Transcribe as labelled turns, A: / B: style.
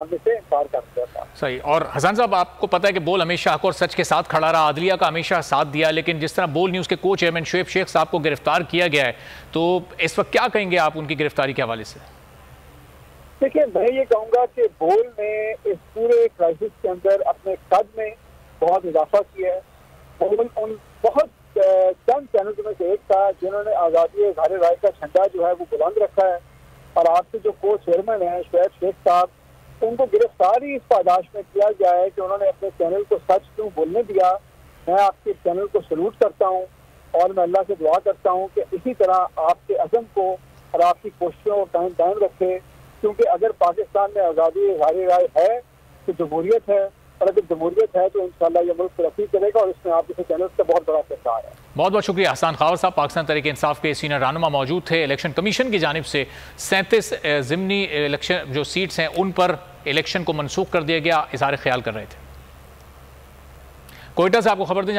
A: से इनकार कर दिया था।
B: सही। और हसन साहब, आपको पता है कि बोल हमेशा हक और सच के साथ खड़ा रहा, अदलिया का हमेशा साथ दिया, लेकिन जिस तरह बोल न्यूज़ के को चेयरमैन शुएब शेख साहब को गिरफ्तार किया गया है, तो इस वक्त क्या कहेंगे आप उनकी गिरफ्तारी के हवाले से?
A: देखिए, मैं ये कहूँगा कि बोल ने इस पूरे क्राइसिस के अंदर अपने कद में बहुत इजाफा किया है। बोल उन बहुत चंद चैनल में से एक था जिन्होंने आज़ादी इज़हार राय का झंडा जो है वो बुलंद रखा है। और आपसे जो को चेयरमैन है शुएब शेख साहब, उनको गिरफ्तारी इस पादाश में किया गया है कि उन्होंने अपने चैनल को सच क्यों बोलने दिया। मैं आपके चैनल को सल्यूट करता हूँ और मैं अल्लाह से दुआ करता हूँ कि इसी तरह आपके अज़म को और आपकी कोशिशों को कायम रखे, क्योंकि अगर पाकिस्तान में आज़ादी इज़हार राय है तो जमहूरियत है, और अगर जमहूरियत है तो इंशाअल्लाह ये मुल्क तरक्की करेगा, और इसमें आपके चैनल का बहुत बड़ा किरदार है।
B: बहुत बहुत शुक्रिया हसन खावर साहब। पाकिस्तान तहरीक इंसाफ के सीनियर रहनुमा मौजूद थे। इलेक्शन कमीशन की जानिब से 37 ज़िमनी इलेक्शन जो सीट्स हैं उन पर इलेक्शन को मनसूख कर दिया गया, इज़हार ख्याल कर रहे थे। कोयटा से आपको खबर दें,